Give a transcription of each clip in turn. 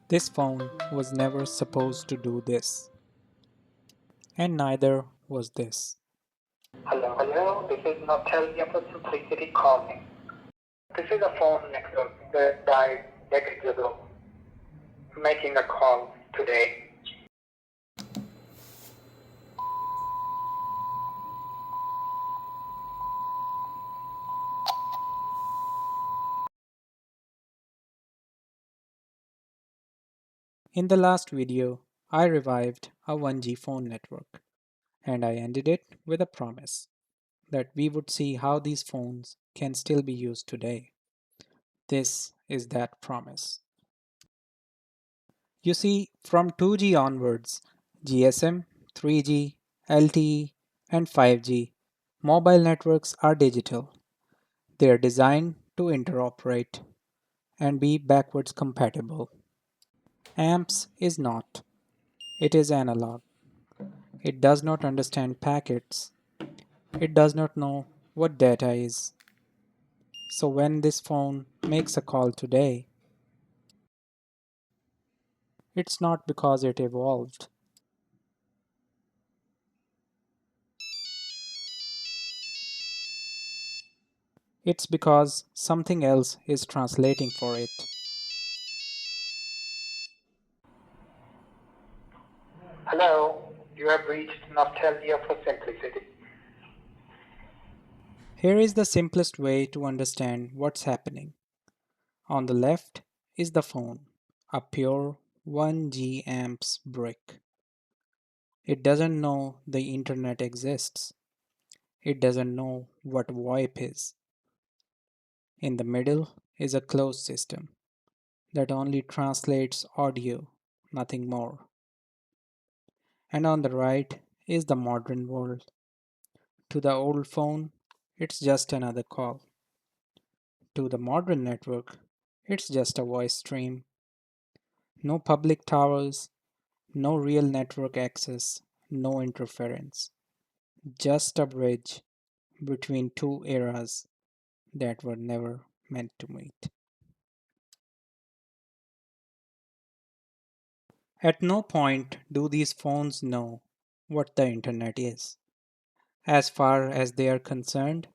This phone was never supposed to do this, and neither was this. Hello, this is Nostalgia for Simplicity calling. This is a phone network that died decades ago. Making a call today. In the last video, I revived a 1G phone network, and I ended it with a promise that we would see how these phones can still be used today. This is that promise. You see, from 2G onwards, GSM, 3G, LTE, and 5G, mobile networks are digital. They are designed to interoperate and be backwards compatible. AMPS is not. It is analog. It does not understand packets. It does not know what data is. So when this phone makes a call today, it's not because it evolved. It's because something else is translating for it. Hello, you have reached Nostalgia for Simplicity. Here is the simplest way to understand what's happening. On the left is the phone, a pure 1G amps brick. It doesn't know the internet exists. It doesn't know what VoIP is. In the middle is a closed system that only translates audio, nothing more. And on the right is the modern world. To the old phone, it's just another call. To the modern network, it's just a voice stream. No public towers, no real network access, no interference. Just a bridge between two eras that were never meant to meet. At no point do these phones know what the internet is. As far as they are concerned,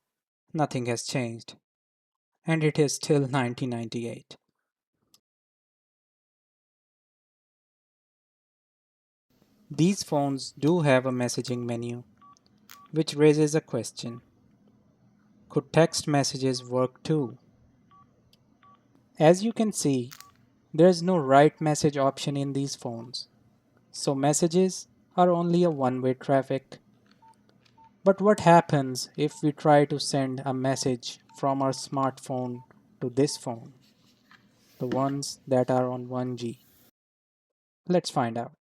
nothing has changed, and it is still 1998. These phones do have a messaging menu, which raises a question. Could text messages work too? As you can see, there is no write message option in these phones, so messages are only a one-way traffic. But what happens if we try to send a message from our smartphone to this phone, the ones that are on 1G? Let's find out.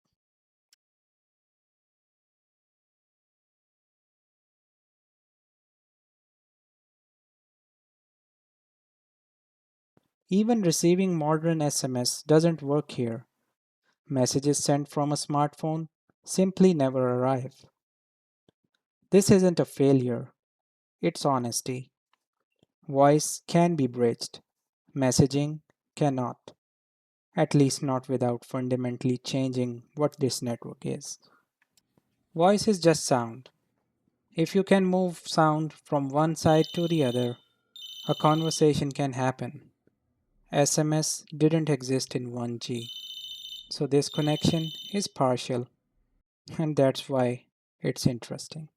Even receiving modern SMS doesn't work here. Messages sent from a smartphone simply never arrive. This isn't a failure, it's honesty. Voice can be bridged, messaging cannot, at least not without fundamentally changing what this network is. Voice is just sound. If you can move sound from one side to the other, a conversation can happen. SMS didn't exist in 1G, so this connection is partial, and that's why it's interesting.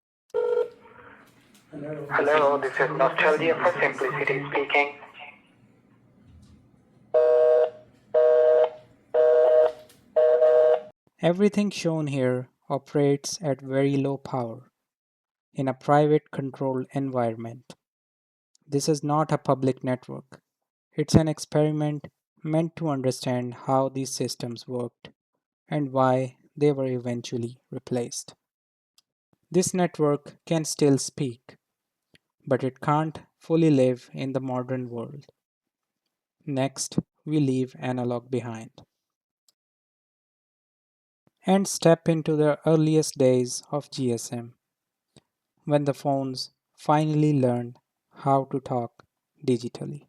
Hello, this is Nostalgia for Simplicity speaking. Everything shown here operates at very low power in a private controlled environment. This is not a public network. It's an experiment meant to understand how these systems worked and why they were eventually replaced. This network can still speak, but it can't fully live in the modern world. Next, we leave analog behind and step into the earliest days of GSM, when the phones finally learned how to talk digitally.